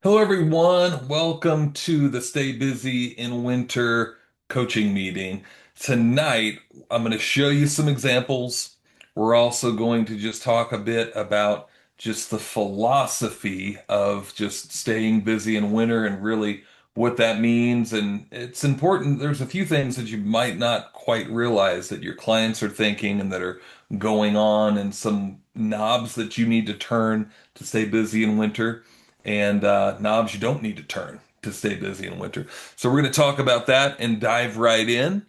Hello, everyone. Welcome to the Stay Busy in Winter coaching meeting. Tonight, I'm going to show you some examples. We're also going to just talk a bit about just the philosophy of just staying busy in winter and really what that means. And it's important. There's a few things that you might not quite realize that your clients are thinking and that are going on, and some knobs that you need to turn to stay busy in winter and knobs you don't need to turn to stay busy in winter. So we're going to talk about that and dive right in.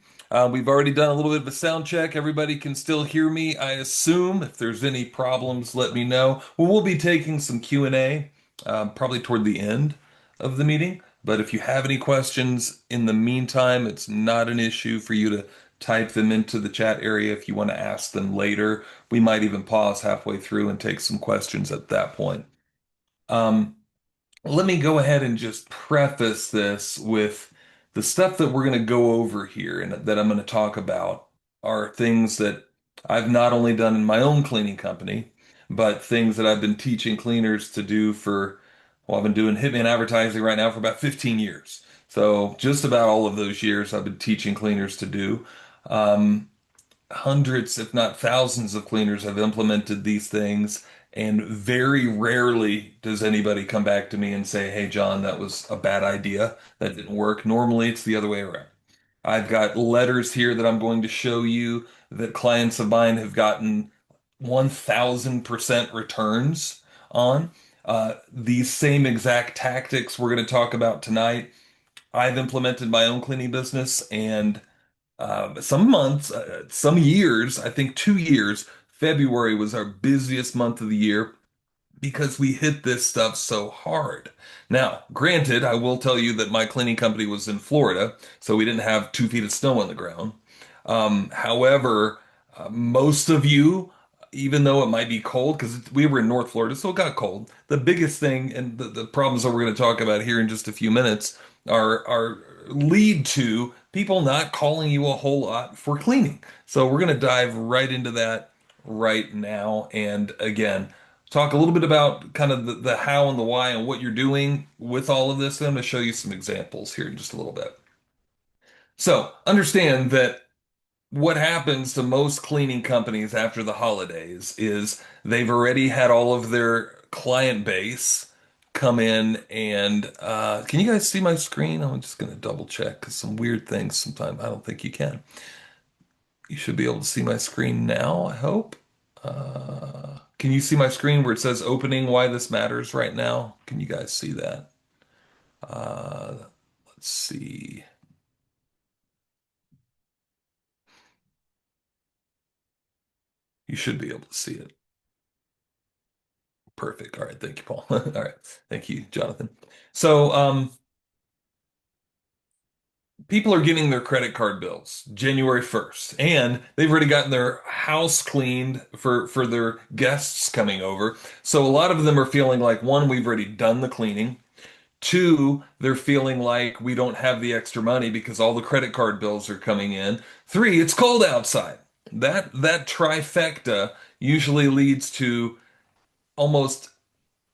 We've already done a little bit of a sound check. Everybody can still hear me, I assume. If there's any problems, let me know. We'll be taking some Q&A probably toward the end of the meeting. But if you have any questions in the meantime, it's not an issue for you to type them into the chat area if you want to ask them later. We might even pause halfway through and take some questions at that point. Um, Let me go ahead and just preface this with the stuff that we're going to go over here and that I'm going to talk about are things that I've not only done in my own cleaning company, but things that I've been teaching cleaners to do well, I've been doing Hitman advertising right now for about 15 years. So just about all of those years I've been teaching cleaners to do. Um, Hundreds, if not thousands, of cleaners have implemented these things, and very rarely does anybody come back to me and say, "Hey, John, that was a bad idea. That didn't work." Normally, it's the other way around. I've got letters here that I'm going to show you that clients of mine have gotten 1000% returns on. These same exact tactics we're going to talk about tonight. I've implemented my own cleaning business, and some months, some years, I think 2 years, February was our busiest month of the year because we hit this stuff so hard. Now, granted, I will tell you that my cleaning company was in Florida, so we didn't have 2 feet of snow on the ground. However, most of you, even though it might be cold, because we were in North Florida, so it got cold. The biggest thing and the problems that we're going to talk about here in just a few minutes are lead to people not calling you a whole lot for cleaning. So we're going to dive right into that right now. And again, talk a little bit about kind of the how and the why and what you're doing with all of this. I'm going to show you some examples here in just a little bit. So understand that what happens to most cleaning companies after the holidays is they've already had all of their client base come in and can you guys see my screen? I'm just going to double check because some weird things sometimes I don't think you can. You should be able to see my screen now, I hope. Can you see my screen where it says opening why this matters right now? Can you guys see that? Uh, let's see. You should be able to see it. Perfect. All right. Thank you, Paul. All right. Thank you, Jonathan. So, people are getting their credit card bills January 1st, and they've already gotten their house cleaned for their guests coming over. So a lot of them are feeling like, one, we've already done the cleaning. Two, they're feeling like we don't have the extra money because all the credit card bills are coming in. Three, it's cold outside. That trifecta usually leads to almost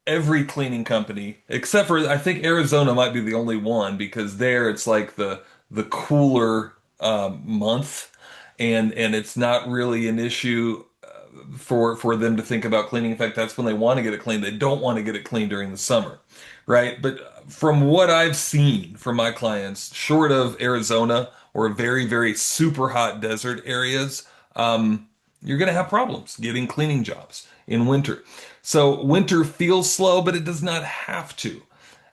every cleaning company, except for I think Arizona might be the only one because there it's like the cooler month, and it's not really an issue for them to think about cleaning. In fact, that's when they want to get it cleaned. They don't want to get it cleaned during the summer, right? But from what I've seen from my clients, short of Arizona or very, very super hot desert areas, you're going to have problems getting cleaning jobs in winter. So winter feels slow, but it does not have to.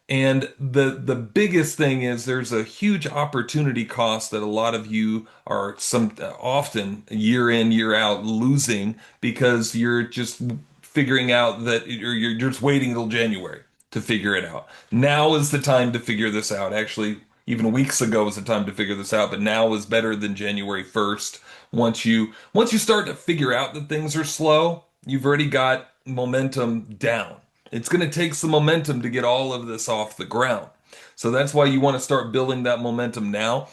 And the biggest thing is there's a huge opportunity cost that a lot of you are some often year in, year out losing because you're just figuring out that you're just waiting till January to figure it out. Now is the time to figure this out. Actually, even weeks ago was the time to figure this out, but now is better than January 1st. Once you start to figure out that things are slow, you've already got momentum down. It's going to take some momentum to get all of this off the ground. So that's why you want to start building that momentum now.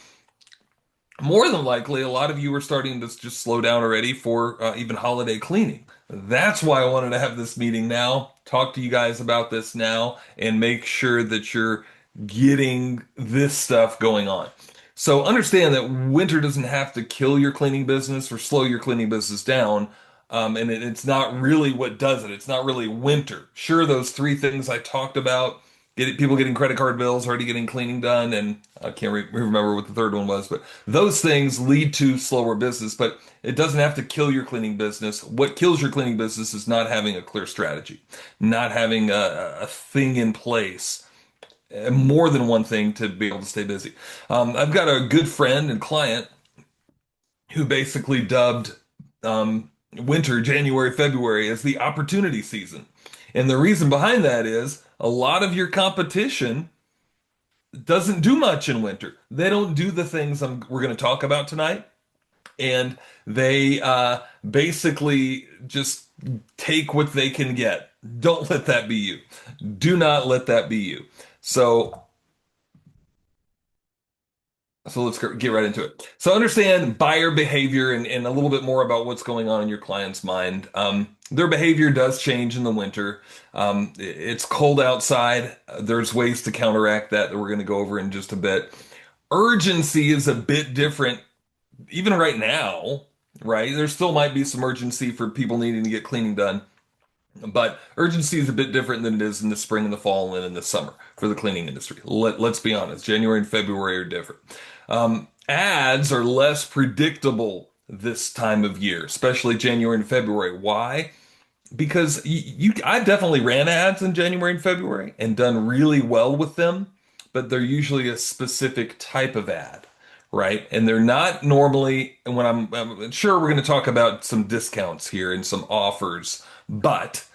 More than likely, a lot of you are starting to just slow down already for even holiday cleaning. That's why I wanted to have this meeting now talk to you guys about this now and make sure that you're getting this stuff going on. So understand that winter doesn't have to kill your cleaning business or slow your cleaning business down. And it's not really what does it. It's not really winter. Sure, those three things I talked about, people getting credit card bills, already getting cleaning done, and I can't remember what the third one was, but those things lead to slower business, but it doesn't have to kill your cleaning business. What kills your cleaning business is not having a clear strategy, not having a thing in place, more than one thing to be able to stay busy. I've got a good friend and client who basically dubbed winter, January, February, as the opportunity season. And the reason behind that is a lot of your competition doesn't do much in winter. They don't do the things we're going to talk about tonight. And they basically just take what they can get. Don't let that be you. Do not let that be you. So So let's get right into it. So understand buyer behavior and a little bit more about what's going on in your client's mind. Their behavior does change in the winter. It's cold outside. There's ways to counteract that we're going to go over in just a bit. Urgency is a bit different, even right now, right? There still might be some urgency for people needing to get cleaning done. But urgency is a bit different than it is in the spring and the fall and in the summer for the cleaning industry. Let's be honest, January and February are different. Ads are less predictable this time of year, especially January and February. Why? Because I definitely ran ads in January and February and done really well with them, but they're usually a specific type of ad, right? And they're not normally, and when I'm sure we're going to talk about some discounts here and some offers, but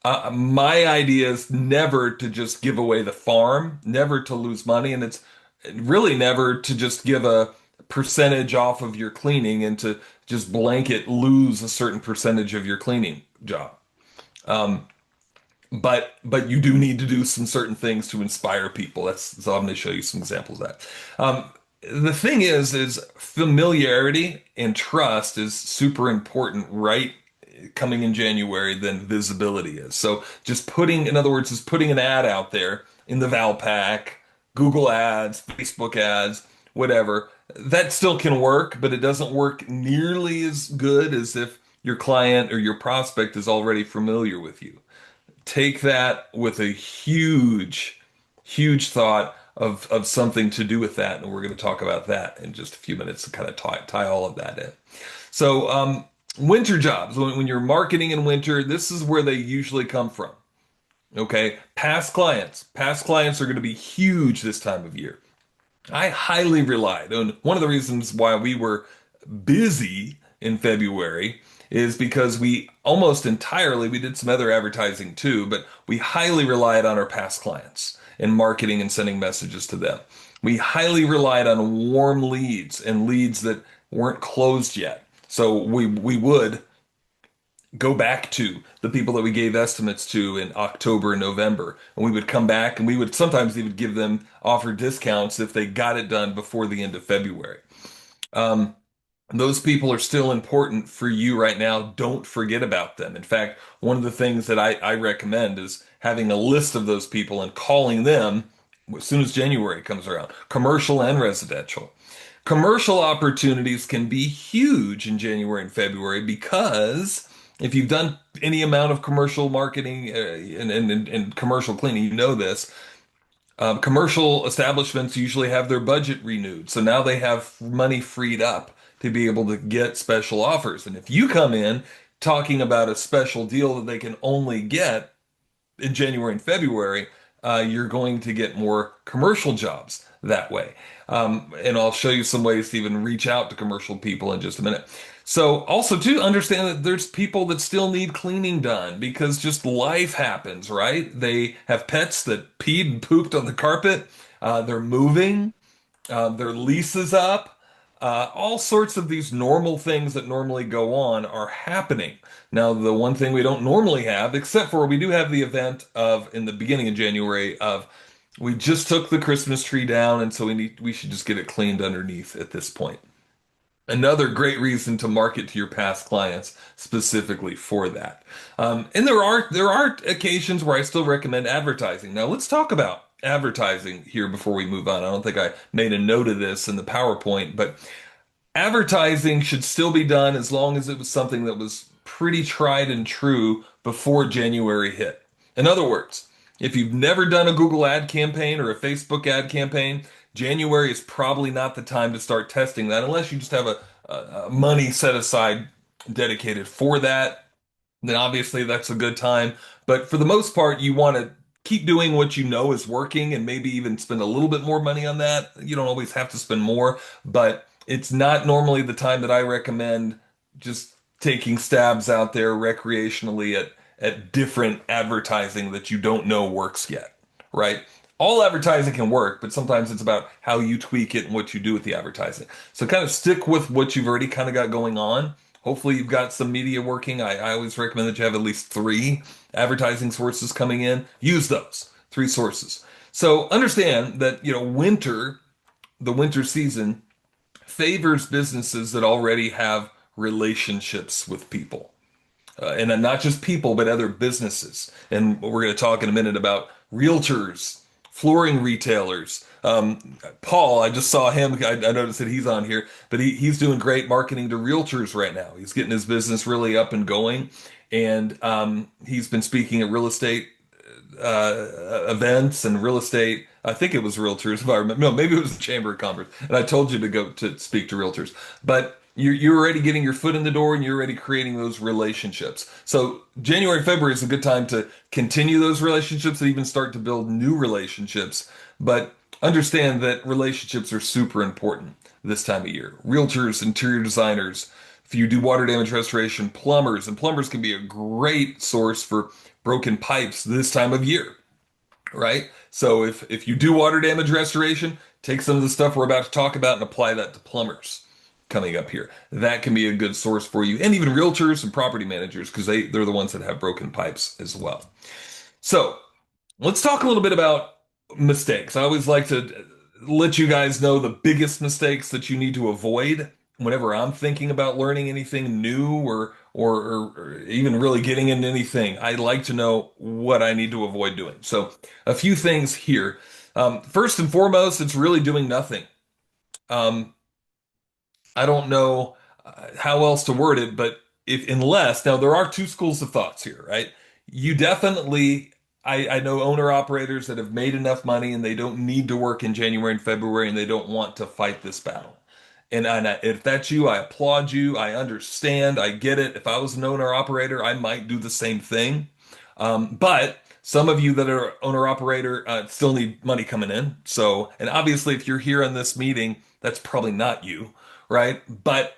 my idea is never to just give away the farm, never to lose money, and it's really never to just give a percentage off of your cleaning and to just blanket lose a certain percentage of your cleaning job. Um, but you do need to do some certain things to inspire people. So I'm going to show you some examples of that. The thing is familiarity and trust is super important, right? Coming in January than visibility is. So just putting, in other words, just putting an ad out there in the Valpak, Google ads, Facebook ads, whatever, that still can work, but it doesn't work nearly as good as if your client or your prospect is already familiar with you. Take that with a huge thought of something to do with that, and we're going to talk about that in just a few minutes to kind of tie all of that in. So, winter jobs, when you're marketing in winter, this is where they usually come from. Okay. Past clients are going to be huge this time of year. I highly relied on one of the reasons why we were busy in February is because we almost entirely, we did some other advertising too, but we highly relied on our past clients and marketing and sending messages to them. We highly relied on warm leads and leads that weren't closed yet. So we would go back to the people that we gave estimates to in October and November, and we would come back and we would sometimes even give them offer discounts if they got it done before the end of February. Um, those people are still important for you right now. Don't forget about them. In fact, one of the things that I recommend is having a list of those people and calling them as soon as January comes around, commercial and residential. Commercial opportunities can be huge in January and February because if you've done any amount of commercial marketing and commercial cleaning, you know this. Commercial establishments usually have their budget renewed, so now they have money freed up to be able to get special offers. And if you come in talking about a special deal that they can only get in January and February, you're going to get more commercial jobs that way. And I'll show you some ways to even reach out to commercial people in just a minute. So also to understand that there's people that still need cleaning done because just life happens, right? They have pets that peed and pooped on the carpet. They're moving. Their lease is up. All sorts of these normal things that normally go on are happening. Now, the one thing we don't normally have, except for we do have the event of in the beginning of January of we just took the Christmas tree down, and so we should just get it cleaned underneath at this point. Another great reason to market to your past clients specifically for that. And there are occasions where I still recommend advertising. Now let's talk about advertising here before we move on. I don't think I made a note of this in the PowerPoint, but advertising should still be done as long as it was something that was pretty tried and true before January hit. In other words, if you've never done a Google ad campaign or a Facebook ad campaign, January is probably not the time to start testing that unless you just have a money set aside dedicated for that. Then obviously that's a good time. But for the most part, you want to keep doing what you know is working and maybe even spend a little bit more money on that. You don't always have to spend more, but it's not normally the time that I recommend just taking stabs out there recreationally at different advertising that you don't know works yet, right? All advertising can work, but sometimes it's about how you tweak it and what you do with the advertising. So kind of stick with what you've already kind of got going on. Hopefully you've got some media working. I always recommend that you have at least three advertising sources coming in. Use those three sources. So understand that, the winter season favors businesses that already have relationships with people. And not just people, but other businesses. And we're going to talk in a minute about realtors, flooring retailers. Paul, I just saw him. I noticed that he's on here, but he's doing great marketing to realtors right now. He's getting his business really up and going. And he's been speaking at real estate events and real estate. I think it was realtors, if I remember. No, maybe it was the Chamber of Commerce. And I told you to go to speak to realtors. But you're already getting your foot in the door and you're already creating those relationships. So January, February is a good time to continue those relationships and even start to build new relationships. But understand that relationships are super important this time of year. Realtors, interior designers, if you do water damage restoration, plumbers, and plumbers can be a great source for broken pipes this time of year, right? So if you do water damage restoration, take some of the stuff we're about to talk about and apply that to plumbers coming up here. That can be a good source for you, and even realtors and property managers because they're the ones that have broken pipes as well. So let's talk a little bit about mistakes. I always like to let you guys know the biggest mistakes that you need to avoid whenever I'm thinking about learning anything new or even really getting into anything. I like to know what I need to avoid doing. So a few things here. First and foremost, it's really doing nothing. Um, I don't know how else to word it, but if unless now there are two schools of thoughts here, right? You definitely I know owner operators that have made enough money and they don't need to work in January and February and they don't want to fight this battle. If that's you, I applaud you. I understand. I get it. If I was an owner operator, I might do the same thing. But some of you that are owner operator still need money coming in. So, and obviously, if you're here in this meeting, that's probably not you, right? But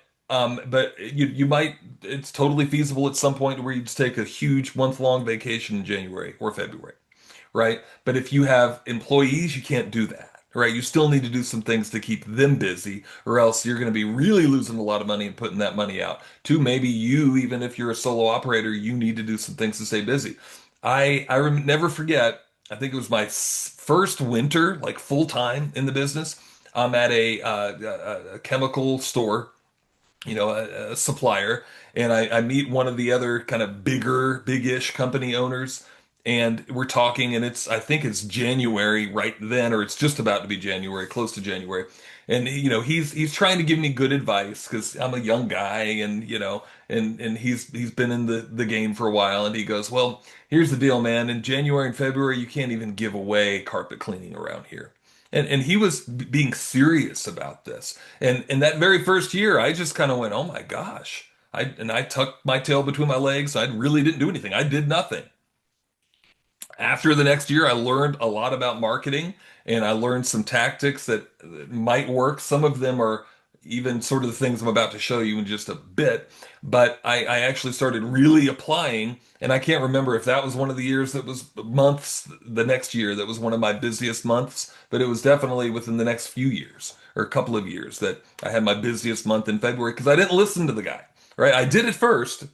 you might. It's totally feasible at some point where you just take a huge month-long vacation in January or February, right? But if you have employees, you can't do that. Right, you still need to do some things to keep them busy, or else you're going to be really losing a lot of money and putting that money out. Two, maybe you, even if you're a solo operator, you need to do some things to stay busy. Never forget. I think it was my first winter, like full time in the business. I'm at a chemical store, a supplier, and I meet one of the other kind of big-ish company owners, and we're talking, and I think it's January right then, or it's just about to be January, close to January. And he's trying to give me good advice because I'm a young guy, and and he's been in the game for a while, and he goes, "Well, here's the deal, man. In January and February, you can't even give away carpet cleaning around here." And he was being serious about this. And in that very first year, I just kind of went, "Oh my gosh." I tucked my tail between my legs. I really didn't do anything. I did nothing. After the next year, I learned a lot about marketing and I learned some tactics that might work. Some of them are even sort of the things I'm about to show you in just a bit. But I actually started really applying, and I can't remember if that was one of the years that was months, the next year that was one of my busiest months, but it was definitely within the next few years or a couple of years that I had my busiest month in February because I didn't listen to the guy, right? I did it first,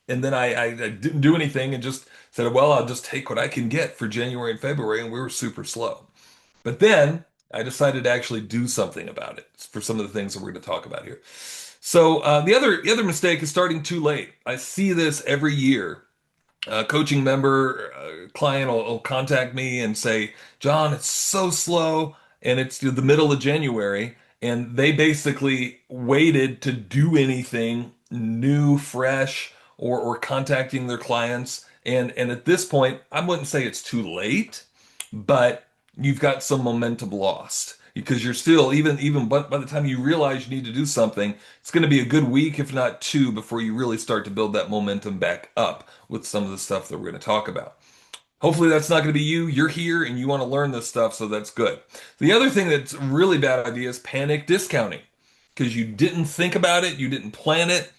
and then I didn't do anything and just said, well, I'll just take what I can get for January and February, and we were super slow. But then I decided to actually do something about it for some of the things that we're going to talk about here. So the other mistake is starting too late. I see this every year. A coaching member, client will contact me and say, John, it's so slow, and it's the middle of January, and they basically waited to do anything new, fresh, or contacting their clients. And at this point, I wouldn't say it's too late, but you've got some momentum lost because you're still even by the time you realize you need to do something, it's going to be a good week, if not two, before you really start to build that momentum back up with some of the stuff that we're going to talk about. Hopefully that's not going to be you. You're here and you want to learn this stuff, so that's good. The other thing that's a really bad idea is panic discounting because you didn't think about it, you didn't plan it,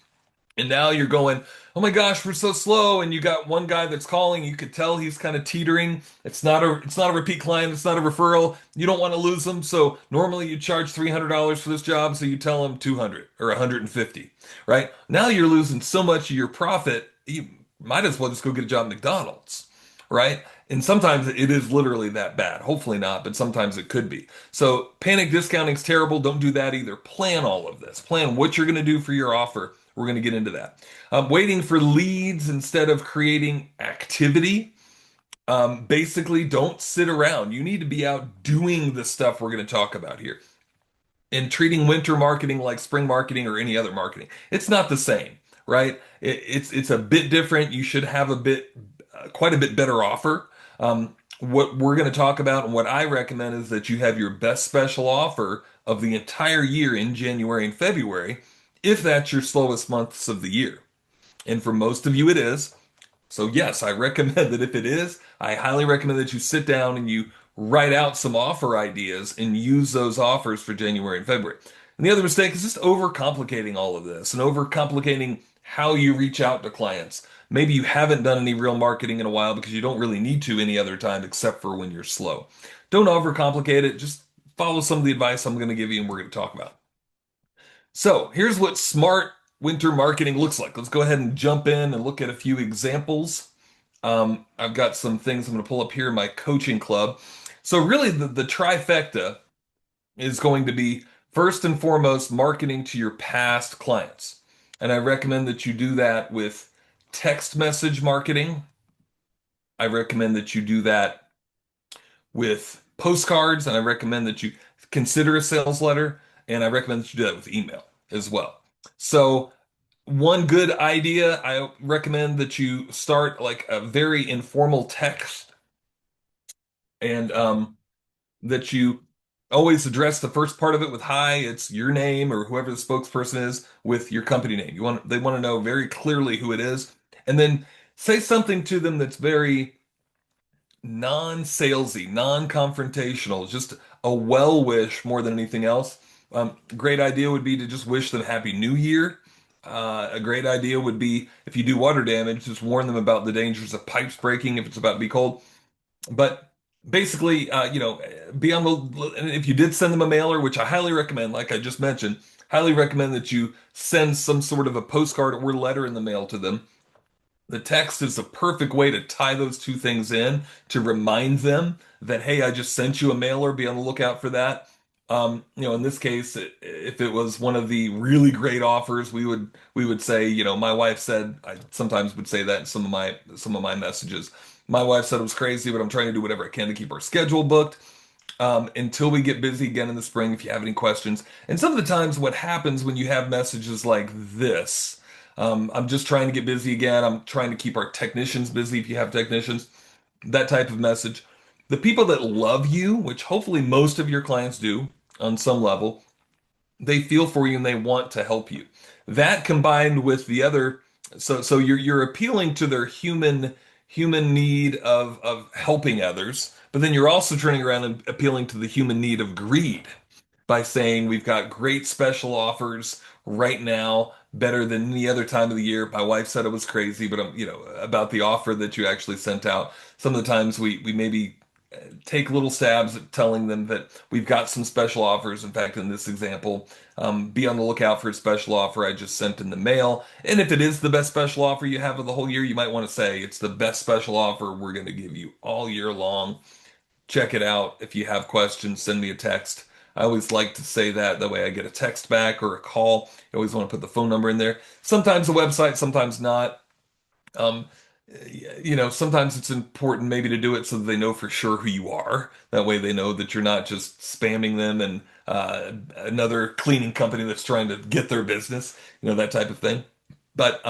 and now you're going, oh my gosh, we're so slow. And you got one guy that's calling, you could tell he's kind of teetering. It's not a repeat client, it's not a referral. You don't want to lose them. So normally you charge $300 for this job, so you tell him 200 or 150, right? Now you're losing so much of your profit, you might as well just go get a job at McDonald's, right? And sometimes it is literally that bad. Hopefully not, but sometimes it could be. So panic discounting is terrible. Don't do that either. Plan all of this. Plan what you're going to do for your offer. We're going to get into that. Waiting for leads instead of creating activity. Basically, don't sit around. You need to be out doing the stuff we're going to talk about here. And treating winter marketing like spring marketing or any other marketing. It's not the same, right? It's a bit different. You should have quite a bit better offer. What we're going to talk about and what I recommend is that you have your best special offer of the entire year in January and February, if that's your slowest months of the year. And for most of you, it is. So, yes, I recommend that if it is, I highly recommend that you sit down and you write out some offer ideas and use those offers for January and February. And the other mistake is just overcomplicating all of this and overcomplicating how you reach out to clients. Maybe you haven't done any real marketing in a while because you don't really need to any other time except for when you're slow. Don't overcomplicate it. Just follow some of the advice I'm going to give you and we're going to talk about. So here's what smart winter marketing looks like. Let's go ahead and jump in and look at a few examples. I've got some things I'm going to pull up here in my coaching club. So really the trifecta is going to be first and foremost marketing to your past clients. And I recommend that you do that with text message marketing. I recommend that you do that with postcards, and I recommend that you consider a sales letter, and I recommend that you do that with email as well. So, one good idea, I recommend that you start like a very informal text and that you always address the first part of it with hi, it's your name or whoever the spokesperson is with your company name. They want to know very clearly who it is, and then say something to them that's very non-salesy, non-confrontational, just a well wish more than anything else. Great idea would be to just wish them Happy New Year. A great idea would be if you do water damage, just warn them about the dangers of pipes breaking if it's about to be cold. But basically, be on the, and if you did send them a mailer, which I highly recommend, like I just mentioned, highly recommend that you send some sort of a postcard or letter in the mail to them. The text is the perfect way to tie those two things in to remind them that, hey, I just sent you a mailer, be on the lookout for that. In this case, if it was one of the really great offers, we would say, my wife said, I sometimes would say that in some of my messages. My wife said it was crazy, but I'm trying to do whatever I can to keep our schedule booked until we get busy again in the spring. If you have any questions, and some of the times, what happens when you have messages like this. I'm just trying to get busy again. I'm trying to keep our technicians busy if you have technicians, that type of message. The people that love you, which hopefully most of your clients do on some level, they feel for you and they want to help you. That combined with the other, so you're appealing to their human need of helping others, but then you're also turning around and appealing to the human need of greed by saying we've got great special offers right now, better than any other time of the year. My wife said it was crazy, but about the offer that you actually sent out. Some of the times we maybe take little stabs at telling them that we've got some special offers. In fact, in this example, be on the lookout for a special offer I just sent in the mail. And if it is the best special offer you have of the whole year, you might want to say it's the best special offer we're going to give you all year long. Check it out. If you have questions, send me a text. I always like to say that. That way I get a text back or a call. You always want to put the phone number in there. Sometimes the website, sometimes not. Um, sometimes it's important maybe to do it so that they know for sure who you are. That way they know that you're not just spamming them and another cleaning company that's trying to get their business, that type of thing. But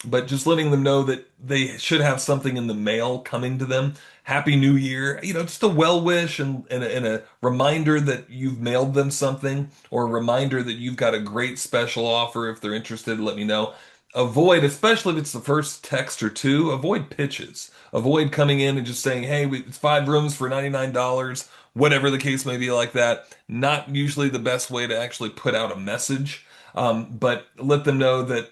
but just letting them know that they should have something in the mail coming to them. Happy New Year, just a well wish and a reminder that you've mailed them something, or a reminder that you've got a great special offer. If they're interested, let me know. Avoid, especially if it's the first text or two, avoid pitches. Avoid coming in and just saying, hey, it's 5 rooms for $99, whatever the case may be like that. Not usually the best way to actually put out a message. But let them know that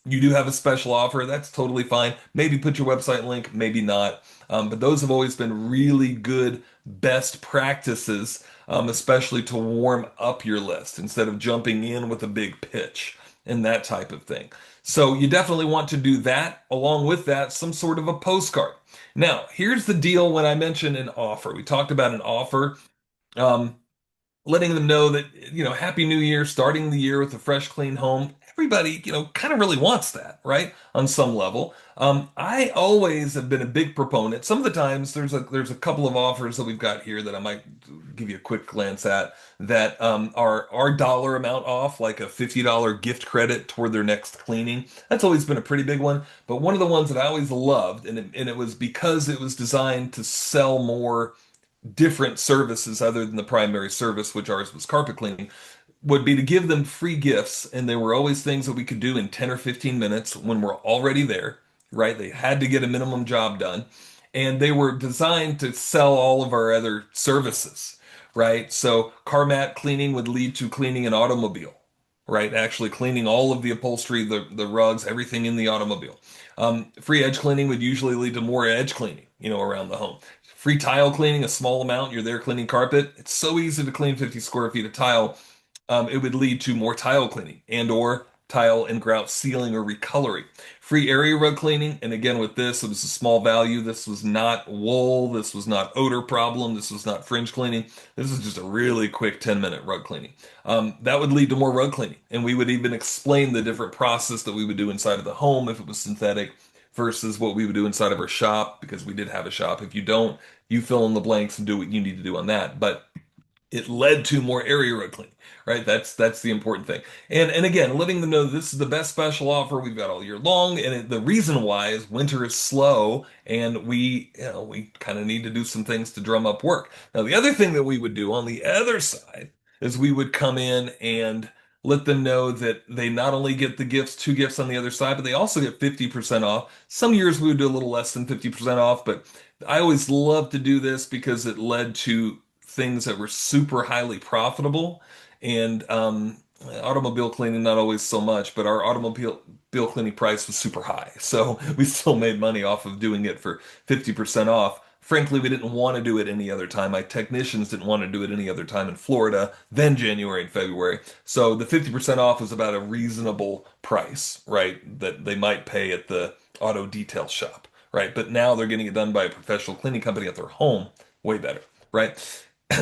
you do have a special offer. That's totally fine. Maybe put your website link, maybe not. But those have always been really good best practices, especially to warm up your list instead of jumping in with a big pitch and that type of thing. So you definitely want to do that. Along with that, some sort of a postcard. Now, here's the deal when I mentioned an offer. We talked about an offer. Um, Letting them know that, Happy New Year, starting the year with a fresh, clean home. Everybody, kind of really wants that, right? On some level. I always have been a big proponent. Some of the times there's a couple of offers that we've got here that I might give you a quick glance at that are dollar amount off, like a $50 gift credit toward their next cleaning. That's always been a pretty big one. But one of the ones that I always loved, and it was because it was designed to sell more different services other than the primary service, which ours was carpet cleaning, would be to give them free gifts. And there were always things that we could do in 10 or 15 minutes when we're already there, right? They had to get a minimum job done. And they were designed to sell all of our other services, right? So car mat cleaning would lead to cleaning an automobile, right? Actually cleaning all of the upholstery, the rugs, everything in the automobile. Free edge cleaning would usually lead to more edge cleaning, around the home. Free tile cleaning, a small amount, you're there cleaning carpet. It's so easy to clean 50 square feet of tile. It would lead to more tile cleaning and or tile and grout sealing or recoloring. Free area rug cleaning, and again with this, it was a small value. This was not wool. This was not odor problem. This was not fringe cleaning. This is just a really quick 10-minute rug cleaning. That would lead to more rug cleaning, and we would even explain the different process that we would do inside of the home if it was synthetic versus what we would do inside of our shop, because we did have a shop. If you don't, you fill in the blanks and do what you need to do on that. But it led to more area rug cleaning, right? That's the important thing. And again, letting them know this is the best special offer we've got all year long. And the reason why is winter is slow, and we kind of need to do some things to drum up work. Now, the other thing that we would do on the other side is we would come in and let them know that they not only get the gifts, two gifts on the other side, but they also get 50% off. Some years we would do a little less than 50% off, but I always loved to do this because it led to things that were super highly profitable. And automobile cleaning, not always so much, but our automobile cleaning price was super high. So we still made money off of doing it for 50% off. Frankly, we didn't want to do it any other time. My technicians didn't want to do it any other time in Florida than January and February. So the 50% off was about a reasonable price, right? That they might pay at the auto detail shop, right? But now they're getting it done by a professional cleaning company at their home. Way better, right?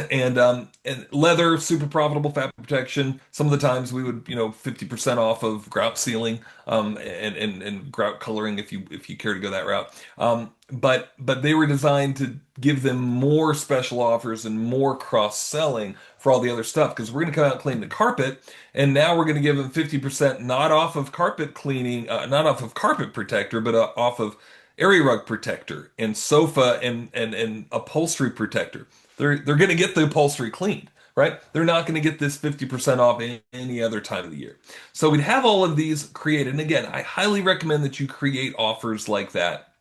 And leather, super profitable. Fabric protection. Some of the times we would, 50% off of grout sealing, and grout coloring if you care to go that route. But they were designed to give them more special offers and more cross selling for all the other stuff, because we're going to come out and clean the carpet, and now we're going to give them 50% not off of carpet cleaning, not off of carpet protector, but off of area rug protector and sofa and upholstery protector. They're going to get the upholstery cleaned, right? They're not going to get this 50% off any other time of the year. So we'd have all of these created. And again, I highly recommend that you create offers like that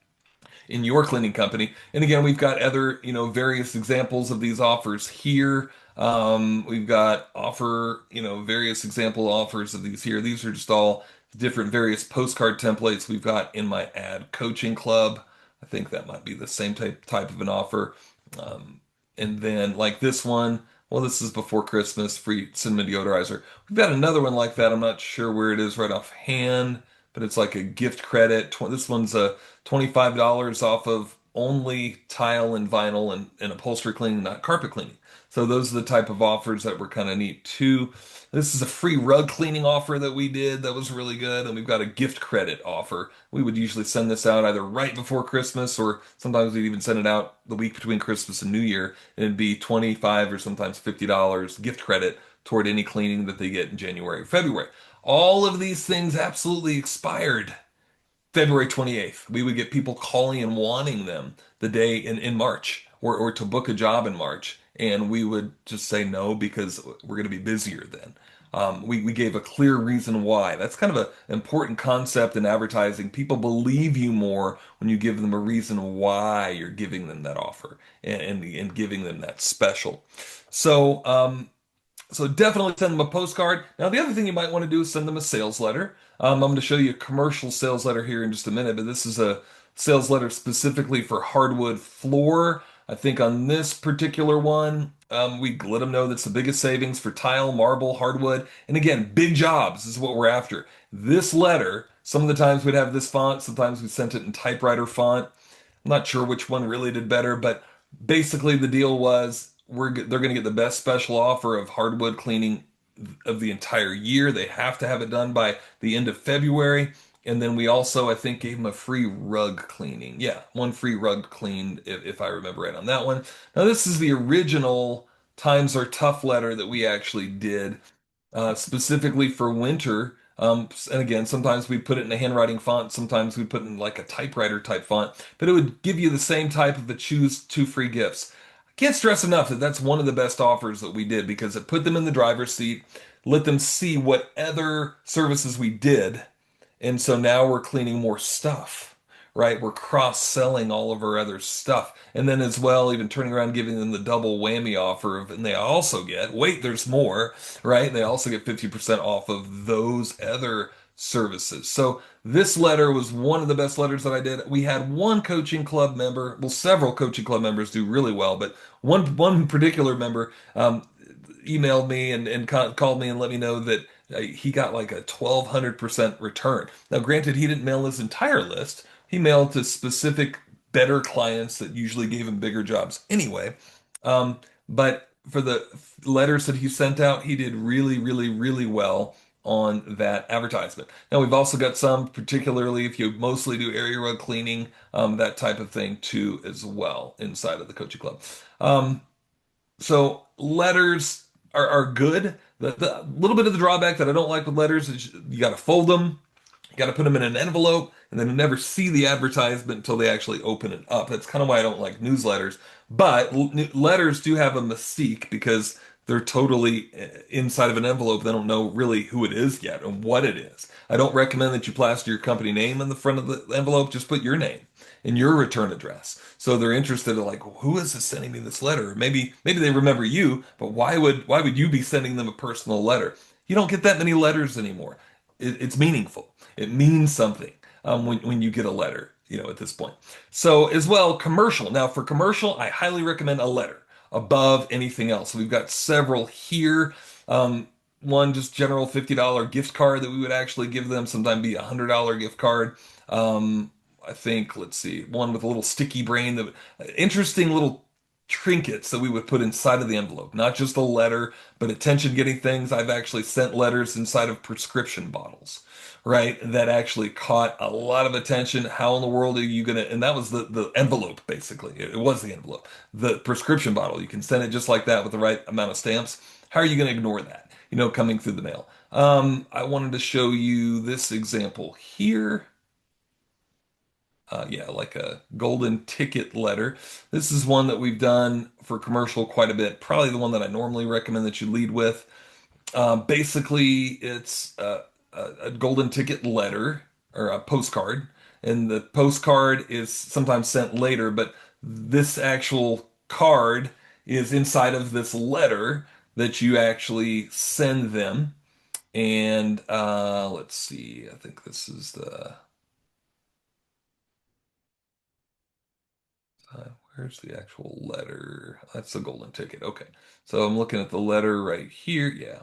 in your cleaning company. And again, we've got other, various examples of these offers here. We've got various example offers of these here. These are just all different various postcard templates we've got in my ad coaching club. I think that might be the same type of an offer. And then like this one, well, this is before Christmas, free cinnamon deodorizer. We've got another one like that. I'm not sure where it is right offhand, but it's like a gift credit. This one's a $25 off of only tile and vinyl and upholstery cleaning, not carpet cleaning. So those are the type of offers that were kind of neat too. This is a free rug cleaning offer that we did that was really good. And we've got a gift credit offer. We would usually send this out either right before Christmas or sometimes we'd even send it out the week between Christmas and New Year. And it'd be 25 or sometimes $50 gift credit toward any cleaning that they get in January or February. All of these things absolutely expired February 28th. We would get people calling and wanting them the day in March or to book a job in March. And we would just say no because we're going to be busier then. We gave a clear reason why. That's kind of an important concept in advertising. People believe you more when you give them a reason why you're giving them that offer and giving them that special. So, so definitely send them a postcard. Now, the other thing you might want to do is send them a sales letter. I'm going to show you a commercial sales letter here in just a minute, but this is a sales letter specifically for hardwood floor. I think on this particular one, we let them know that's the biggest savings for tile, marble, hardwood. And again, big jobs is what we're after. This letter, some of the times we'd have this font, sometimes we sent it in typewriter font. I'm not sure which one really did better, but basically the deal was they're going to get the best special offer of hardwood cleaning of the entire year. They have to have it done by the end of February. And then we also, I think, gave them a free rug cleaning. Yeah, one free rug cleaned, if I remember right on that one. Now, this is the original Times Are Tough letter that we actually did specifically for winter. And again, sometimes we put it in a handwriting font, sometimes we put it in like a typewriter type font, but it would give you the same type of the choose two free gifts. I can't stress enough that that's one of the best offers that we did because it put them in the driver's seat, let them see what other services we did, and so now we're cleaning more stuff, right? We're cross-selling all of our other stuff. And then as well, even turning around giving them the double whammy offer of, and they also get, wait, there's more, right? They also get 50% off of those other services. So this letter was one of the best letters that I did. We had one coaching club member, well, several coaching club members do really well, but one particular member emailed me and called me and let me know that he got like a 1,200% return. Now, granted, he didn't mail his entire list. He mailed to specific better clients that usually gave him bigger jobs anyway. But for the letters that he sent out, he did really, really, really well on that advertisement. Now, we've also got some, particularly if you mostly do area rug cleaning, that type of thing too, as well, inside of the coaching club. Um, so letters are good. The little bit of the drawback that I don't like with letters is you got to fold them, you got to put them in an envelope, and then you never see the advertisement until they actually open it up. That's kind of why I don't like newsletters. But letters do have a mystique because they're totally inside of an envelope. They don't know really who it is yet and what it is. I don't recommend that you plaster your company name in the front of the envelope. Just put your name and your return address. So they're interested in like, who is this sending me this letter? Maybe they remember you, but why would you be sending them a personal letter? You don't get that many letters anymore. It's meaningful. It means something when you get a letter, at this point. So as well, commercial. Now for commercial, I highly recommend a letter above anything else. We've got several here. One just general $50 gift card that we would actually give them, sometimes be a $100 gift card. I think, let's see, one with a little sticky brain that interesting little trinkets that we would put inside of the envelope, not just a letter, but attention getting things. I've actually sent letters inside of prescription bottles, right? That actually caught a lot of attention. How in the world are you gonna, and that was the envelope, basically. It was the envelope. The prescription bottle, you can send it just like that with the right amount of stamps. How are you gonna ignore that, coming through the mail? I wanted to show you this example here. Yeah, like a golden ticket letter. This is one that we've done for commercial quite a bit. Probably the one that I normally recommend that you lead with. Basically, it's a golden ticket letter or a postcard, and the postcard is sometimes sent later, but this actual card is inside of this letter that you actually send them. And let's see, I think this is the where's the actual letter? That's the golden ticket. Okay. So I'm looking at the letter right here. Yeah.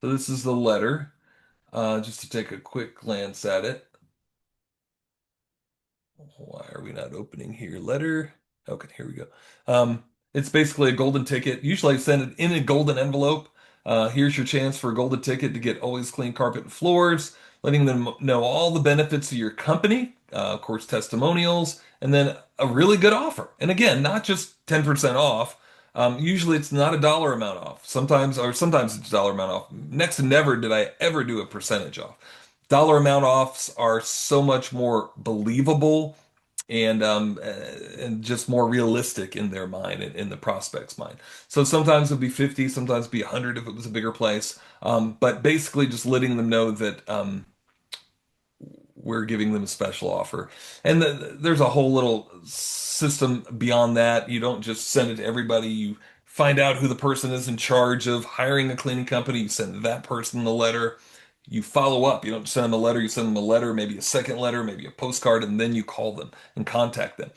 So this is the letter. Just to take a quick glance at it. Why are we not opening here? Letter. Okay, here we go. Um, it's basically a golden ticket. Usually I send it in a golden envelope. Here's your chance for a golden ticket to get always clean carpet and floors, letting them know all the benefits of your company, of course, testimonials, and then a really good offer. And again, not just 10% off. Usually it's not a dollar amount off. Sometimes it's a dollar amount off. Next to never did I ever do a percentage off. Dollar amount offs are so much more believable and just more realistic in their mind and in the prospect's mind. So sometimes it'd be 50, sometimes it'd be 100 if it was a bigger place. But basically just letting them know that we're giving them a special offer. And there's a whole little system beyond that. You don't just send it to everybody. You find out who the person is in charge of hiring a cleaning company. You send that person the letter. You follow up. You don't send them a letter. You send them a letter, maybe a second letter, maybe a postcard, and then you call them and contact them.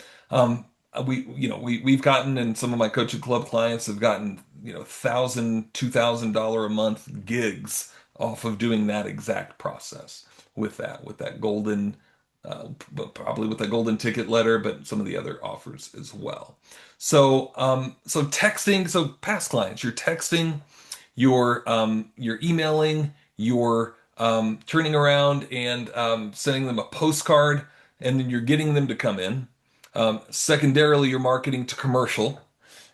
We've gotten, and some of my coaching club clients have gotten, $1,000, $2,000 a month gigs off of doing that exact process with that golden, probably with that golden ticket letter, but some of the other offers as well. So texting, so past clients, you're texting, you're emailing, you're turning around and sending them a postcard, and then you're getting them to come in. Secondarily, you're marketing to commercial,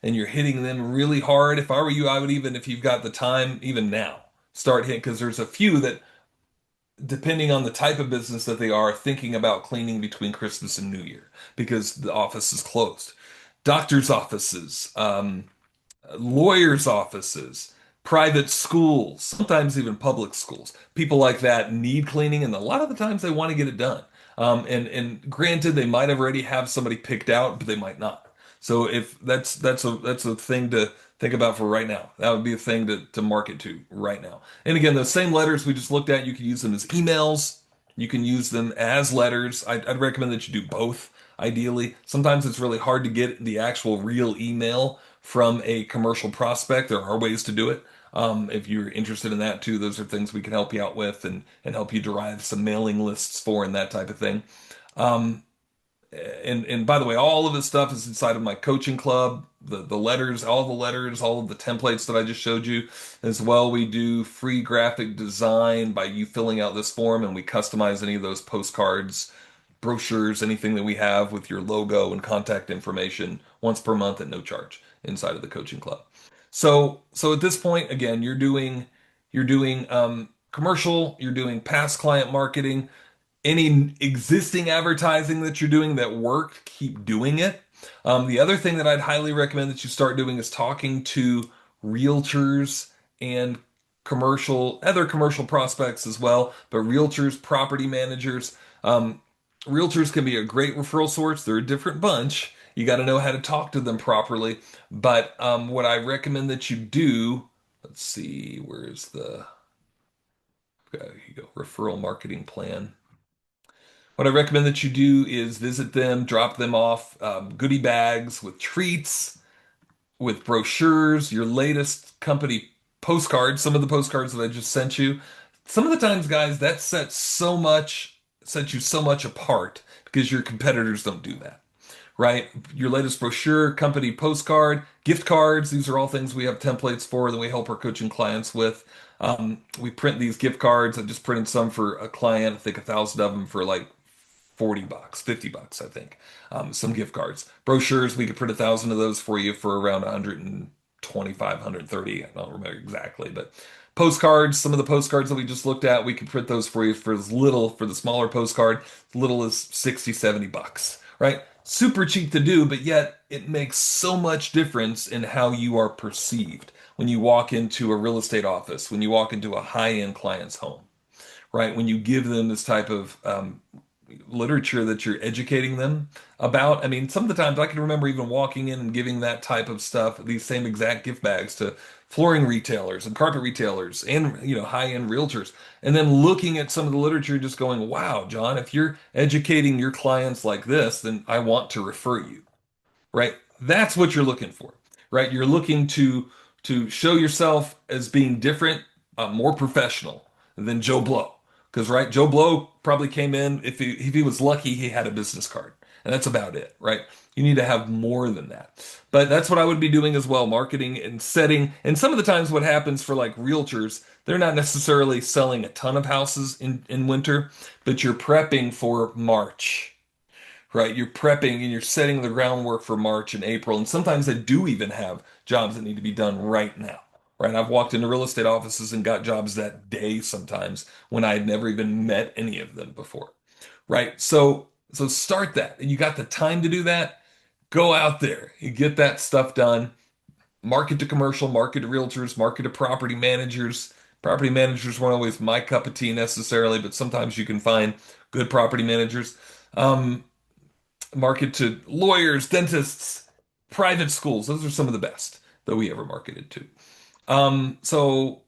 and you're hitting them really hard. If I were you, I would even, if you've got the time, even now, start hitting because there's a few that depending on the type of business that they are, thinking about cleaning between Christmas and New Year because the office is closed. Doctors' offices, lawyers' offices, private schools, sometimes even public schools. People like that need cleaning, and a lot of the times they want to get it done. And granted, they might have already have somebody picked out, but they might not. So if that's a thing to think about for right now. That would be a thing to market to right now. And again, those same letters we just looked at, you can use them as emails. You can use them as letters. I'd recommend that you do both, ideally. Sometimes it's really hard to get the actual real email from a commercial prospect. There are ways to do it. If you're interested in that too, those are things we can help you out with and help you derive some mailing lists for and that type of thing. Um, and by the way, all of this stuff is inside of my coaching club. The letters, all of the templates that I just showed you as well. We do free graphic design by you filling out this form, and we customize any of those postcards, brochures, anything that we have with your logo and contact information once per month at no charge inside of the coaching club. So at this point, again, you're doing commercial, you're doing past client marketing, any existing advertising that you're doing that worked, keep doing it. The other thing that I'd highly recommend that you start doing is talking to realtors and other commercial prospects as well, but realtors, property managers. Realtors can be a great referral source. They're a different bunch. You got to know how to talk to them properly. But what I recommend that you do, let's see, where's the, okay, here you go, referral marketing plan. What I recommend that you do is visit them, drop them off goodie bags with treats, with brochures, your latest company postcards, some of the postcards that I just sent you. Some of the times, guys, that sets you so much apart because your competitors don't do that, right? Your latest brochure, company postcard, gift cards, these are all things we have templates for that we help our coaching clients with. We print these gift cards. I just printed some for a client, I think 1,000 of them for like $40, $50, I think. Some gift cards. Brochures, we could print 1,000 of those for you for around 125, 130. I don't remember exactly, but postcards, some of the postcards that we just looked at, we could print those for you for as little, for the smaller postcard, as little as 60, $70, right? Super cheap to do, but yet it makes so much difference in how you are perceived when you walk into a real estate office, when you walk into a high-end client's home, right? When you give them this type of literature that you're educating them about. I mean, some of the times I can remember even walking in and giving that type of stuff, these same exact gift bags to flooring retailers and carpet retailers and high-end realtors, and then looking at some of the literature just going, wow, John, if you're educating your clients like this, then I want to refer you, right? That's what you're looking for, right? You're looking to show yourself as being different, more professional than Joe Blow. Because, right, Joe Blow probably came in, if he was lucky, he had a business card. And that's about it, right? You need to have more than that. But that's what I would be doing as well, marketing and setting. And some of the times what happens for like realtors, they're not necessarily selling a ton of houses in winter, but you're prepping for March, right? You're prepping and you're setting the groundwork for March and April. And sometimes they do even have jobs that need to be done right now, right? I've walked into real estate offices and got jobs that day sometimes when I had never even met any of them before, right? So start that. And you got the time to do that. Go out there. You get that stuff done. Market to commercial, market to realtors, market to property managers. Property managers weren't always my cup of tea necessarily, but sometimes you can find good property managers. Um, Market to lawyers, dentists, private schools. Those are some of the best that we ever marketed to. So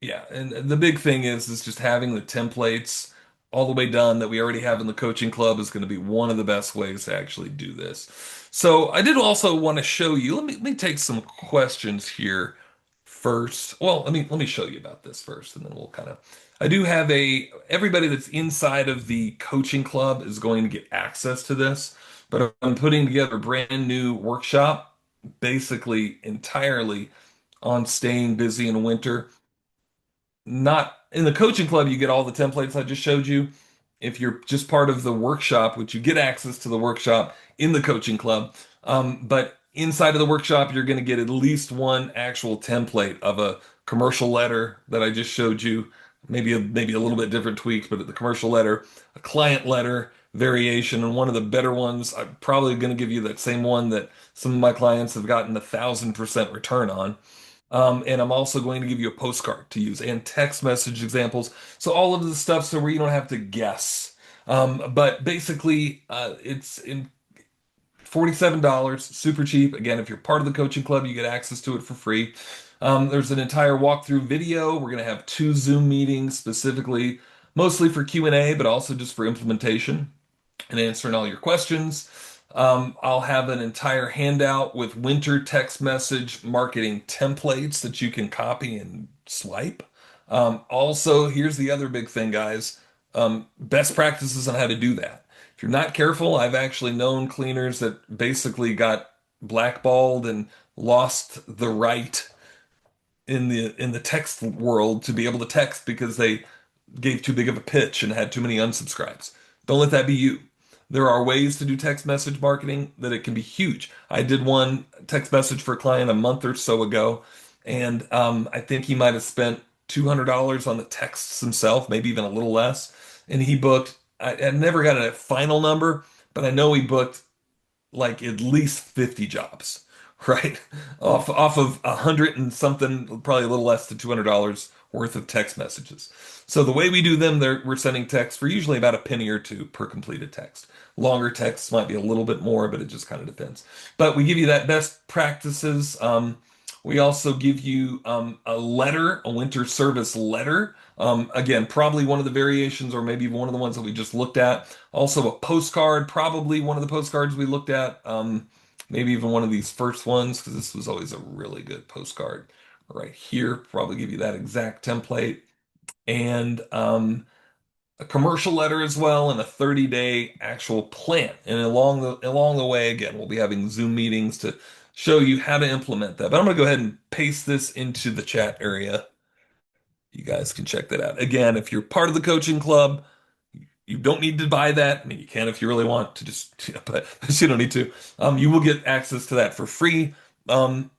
yeah, and the big thing is just having the templates all the way done that we already have in the coaching club is going to be one of the best ways to actually do this. So I did also want to show you. Let me take some questions here first. Well, let me show you about this first, and then we'll kind of. I do have everybody that's inside of the coaching club is going to get access to this, but I'm putting together a brand new workshop, basically entirely on staying busy in winter. Not in the coaching club, you get all the templates I just showed you. If you're just part of the workshop, which you get access to the workshop in the coaching club, but inside of the workshop, you're going to get at least one actual template of a commercial letter that I just showed you. Maybe a little bit different tweaks, but the commercial letter, a client letter variation, and one of the better ones, I'm probably going to give you that same one that some of my clients have gotten 1,000% return on. And I'm also going to give you a postcard to use and text message examples. So all of the stuff so where you don't have to guess. But basically, it's in $47, super cheap. Again, if you're part of the coaching club, you get access to it for free. There's an entire walkthrough video. We're going to have two Zoom meetings specifically, mostly for Q&A, but also just for implementation and answering all your questions. I'll have an entire handout with winter text message marketing templates that you can copy and swipe. Also, here's the other big thing, guys. Best practices on how to do that. If you're not careful, I've actually known cleaners that basically got blackballed and lost the right in the text world to be able to text because they gave too big of a pitch and had too many unsubscribes. Don't let that be you. There are ways to do text message marketing that it can be huge. I did one text message for a client a month or so ago, and I think he might have spent $200 on the texts himself, maybe even a little less. And he booked, I never got a final number, but I know he booked like at least 50 jobs, right? Off of 100 and something, probably a little less than $200 worth of text messages. So the way we do them, we're sending text for usually about a penny or two per completed text. Longer texts might be a little bit more, but it just kind of depends. But we give you that best practices. We also give you a letter, a winter service letter. Again, probably one of the variations, or maybe one of the ones that we just looked at. Also, a postcard, probably one of the postcards we looked at. Maybe even one of these first ones, because this was always a really good postcard right here. Probably give you that exact template. And a commercial letter as well, and a 30-day actual plan. And along the way, again, we'll be having Zoom meetings to show you how to implement that. But I'm going to go ahead and paste this into the chat area. You guys can check that out. Again, if you're part of the coaching club, you don't need to buy that. I mean, you can if you really want to just, but you don't need to. You will get access to that for free. Um,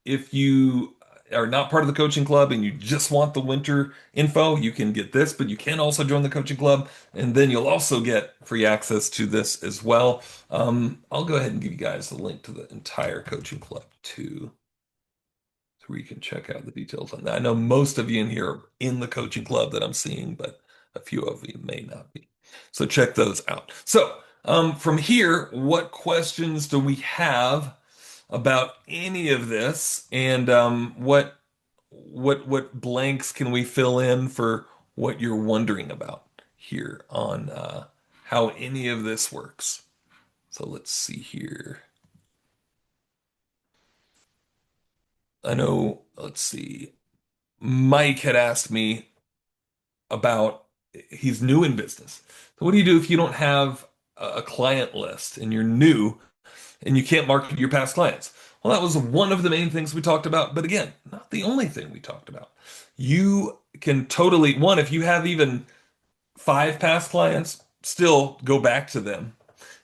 if you are not part of the coaching club and you just want the winter info, you can get this, but you can also join the coaching club, and then you'll also get free access to this as well. I'll go ahead and give you guys the link to the entire coaching club too, so where you can check out the details on that. I know most of you in here are in the coaching club that I'm seeing, but a few of you may not be. So check those out. So from here, what questions do we have about any of this, and what blanks can we fill in for what you're wondering about here on how any of this works? So let's see here. I know, let's see. Mike had asked me about he's new in business. So what do you do if you don't have a client list and you're new and you can't market your past clients? Well, that was one of the main things we talked about, but again, not the only thing we talked about. You can totally, one, if you have even five past clients, still go back to them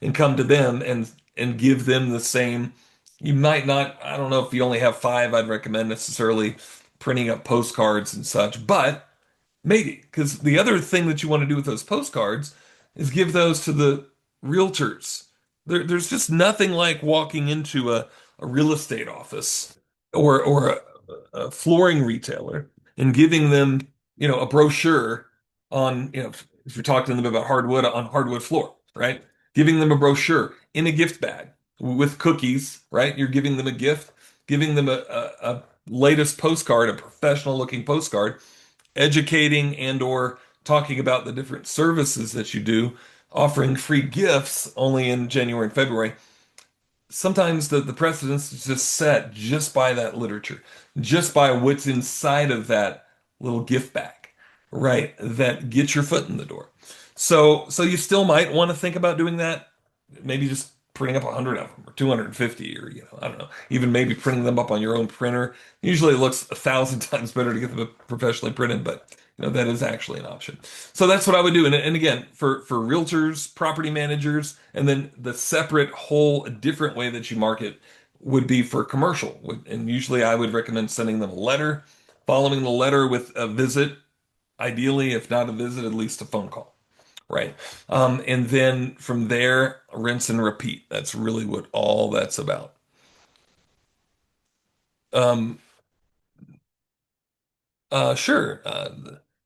and come to them and give them the same. You might not, I don't know if you only have five, I'd recommend necessarily printing up postcards and such, but maybe, because the other thing that you want to do with those postcards is give those to the realtors. There's just nothing like walking into a real estate office or a flooring retailer and giving them, a brochure on, if you're talking to them about hardwood on hardwood floor, right? Giving them a brochure in a gift bag with cookies, right? You're giving them a gift, giving them a latest postcard, a professional looking postcard educating and or talking about the different services that you do, offering free gifts only in January and February. Sometimes the precedence is just set just by that literature, just by what's inside of that little gift bag, right? That gets your foot in the door. So you still might want to think about doing that, maybe just printing up 100 of them or 250 or I don't know, even maybe printing them up on your own printer. Usually it looks 1,000 times better to get them professionally printed, but that is actually an option. So that's what I would do. And again, for realtors, property managers, and then the separate whole different way that you market would be for commercial. And usually I would recommend sending them a letter, following the letter with a visit, ideally, if not a visit, at least a phone call. Right. And then from there, rinse and repeat. That's really what all that's about. Um, sure.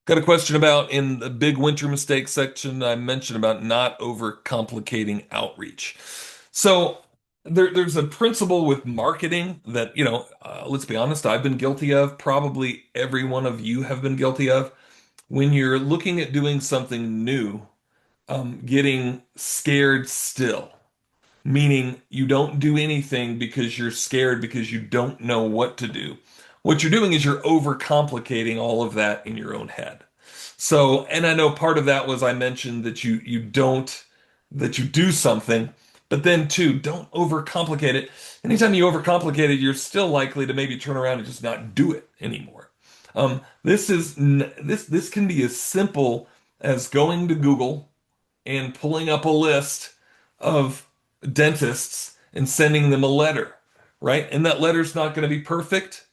Got a question about in the big winter mistake section, I mentioned about not overcomplicating outreach. So there's a principle with marketing that, let's be honest, I've been guilty of. Probably every one of you have been guilty of. When you're looking at doing something new, getting scared still, meaning you don't do anything because you're scared because you don't know what to do. What you're doing is you're overcomplicating all of that in your own head. So, and I know part of that was I mentioned that you don't that you do something, but then too, don't overcomplicate it. Anytime you overcomplicate it, you're still likely to maybe turn around and just not do it anymore. This can be as simple as going to Google and pulling up a list of dentists and sending them a letter, right? And that letter's not going to be perfect.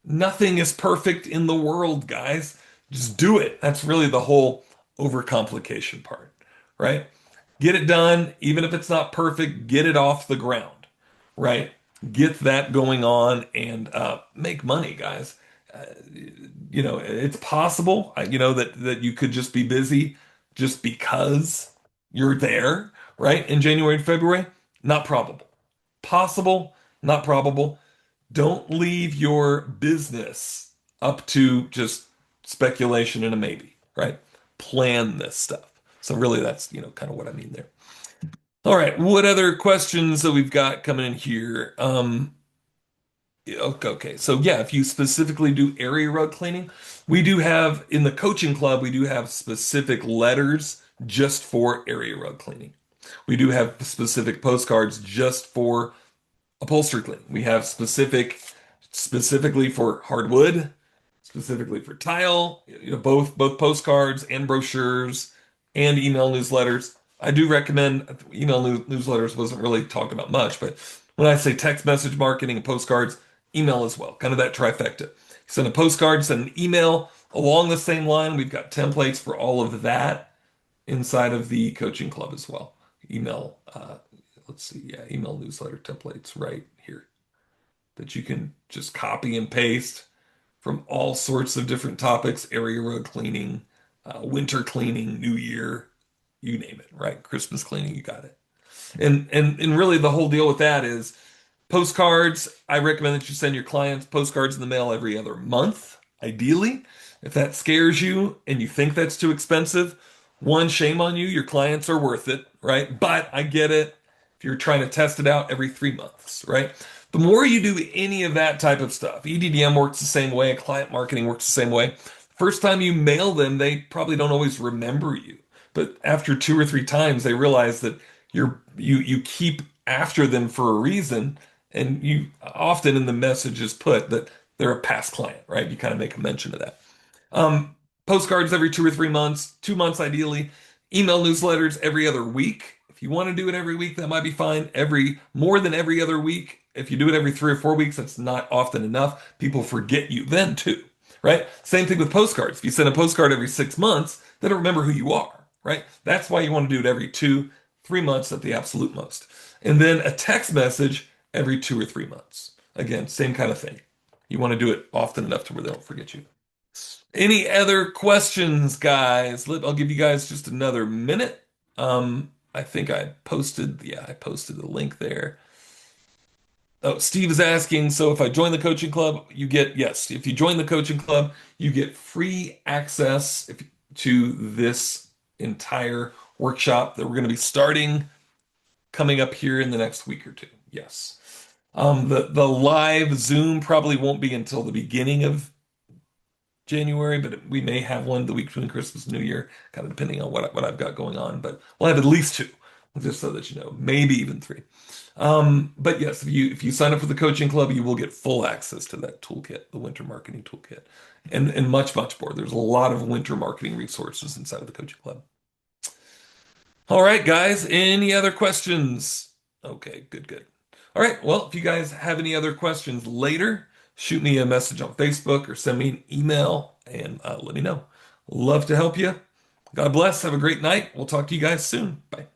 Nothing is perfect in the world, guys. Just do it. That's really the whole overcomplication part, right? Get it done, even if it's not perfect, get it off the ground, right? Get that going on and make money, guys. Uh, it's possible, that you could just be busy just because you're there, right? In January and February, not probable. Possible, not probable. Don't leave your business up to just speculation and a maybe, right? Plan this stuff. So really that's, kind of what I mean there. All right, what other questions that we've got coming in here? Okay. So yeah, if you specifically do area rug cleaning, we do have in the coaching club, we do have specific letters just for area rug cleaning. We do have specific postcards just for upholstery cleaning. We have specifically for hardwood, specifically for tile, both postcards and brochures and email newsletters. I do recommend email newsletters wasn't really talked about much, but when I say text message marketing and postcards, email as well, kind of that trifecta. Send a postcard, send an email along the same line. We've got templates for all of that inside of the coaching club as well. Email, let's see, yeah, email newsletter templates right here that you can just copy and paste from all sorts of different topics, area rug cleaning, winter cleaning, New Year, you name it, right? Christmas cleaning, you got it. And really the whole deal with that is postcards. I recommend that you send your clients postcards in the mail every other month, ideally. If that scares you and you think that's too expensive, one, shame on you. Your clients are worth it, right? But I get it if you're trying to test it out every 3 months, right? The more you do any of that type of stuff, EDDM works the same way, client marketing works the same way. First time you mail them, they probably don't always remember you. But after two or three times, they realize that you keep after them for a reason, and you often in the message is put that they're a past client, right? You kind of make a mention of that. Postcards every 2 or 3 months, 2 months ideally. Email newsletters every other week. If you want to do it every week, that might be fine. Every more than every other week. If you do it every 3 or 4 weeks, that's not often enough. People forget you then too, right? Same thing with postcards. If you send a postcard every 6 months, they don't remember who you are, right? That's why you want to do it every 2, 3 months at the absolute most. And then a text message every 2 or 3 months. Again, same kind of thing. You want to do it often enough to where they don't forget you. Any other questions, guys? I'll give you guys just another minute. I think I posted the link there. Oh, Steve is asking, so if I join the coaching club, yes, if you join the coaching club, you get free access to this entire workshop that we're going to be starting coming up here in the next week or two. Yes. The live Zoom probably won't be until the beginning of January, but we may have one the week between Christmas and New Year, kind of depending on what I've got going on. But we'll have at least two, just so that you know, maybe even three. But yes, if you sign up for the coaching club, you will get full access to that toolkit, the winter marketing toolkit, and much more. There's a lot of winter marketing resources inside of the coaching club. All right, guys, any other questions? Okay, good. All right, well, if you guys have any other questions later, shoot me a message on Facebook or send me an email and let me know. Love to help you. God bless. Have a great night. We'll talk to you guys soon. Bye.